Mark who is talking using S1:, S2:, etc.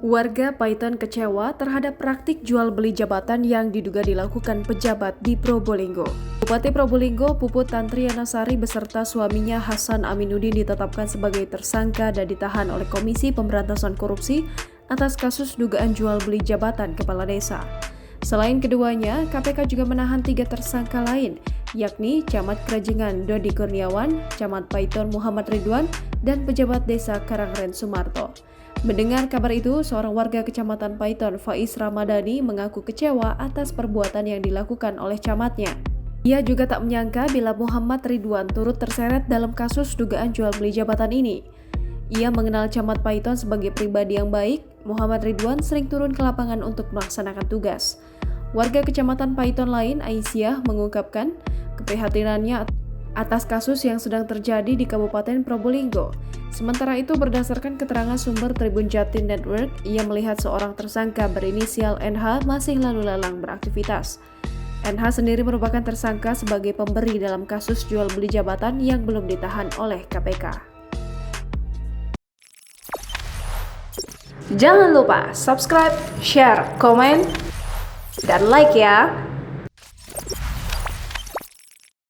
S1: Warga Paiton kecewa terhadap praktik jual beli jabatan yang diduga dilakukan pejabat di Probolinggo. Bupati Probolinggo Puput Tantriana Sari beserta suaminya Hasan Aminuddin ditetapkan sebagai tersangka dan ditahan oleh Komisi Pemberantasan Korupsi atas kasus dugaan jual beli jabatan kepala desa. Selain keduanya, KPK juga menahan 3 tersangka lain, yakni Camat Krajingan Dodi Kurniawan, Camat Paiton Muhammad Ridwan, dan pejabat desa Karangren Sumarto. Mendengar kabar itu, seorang warga Kecamatan Paiton, Faiz Ramadhani, mengaku kecewa atas perbuatan yang dilakukan oleh camatnya. Ia juga tak menyangka bila Muhammad Ridwan turut terseret dalam kasus dugaan jual beli jabatan ini. Ia mengenal Camat Paiton sebagai pribadi yang baik. Muhammad Ridwan sering turun ke lapangan untuk melaksanakan tugas. Warga Kecamatan Paiton lain, Aisyah, mengungkapkan keprihatinannya atas kasus yang sedang terjadi di Kabupaten Probolinggo. Sementara itu, berdasarkan keterangan sumber Tribun Jatim Network, ia melihat seorang tersangka berinisial NH masih lalu lalang beraktivitas. NH sendiri merupakan tersangka sebagai pemberi dalam kasus jual beli jabatan yang belum ditahan oleh KPK. Jangan lupa subscribe, share, komen, dan like ya!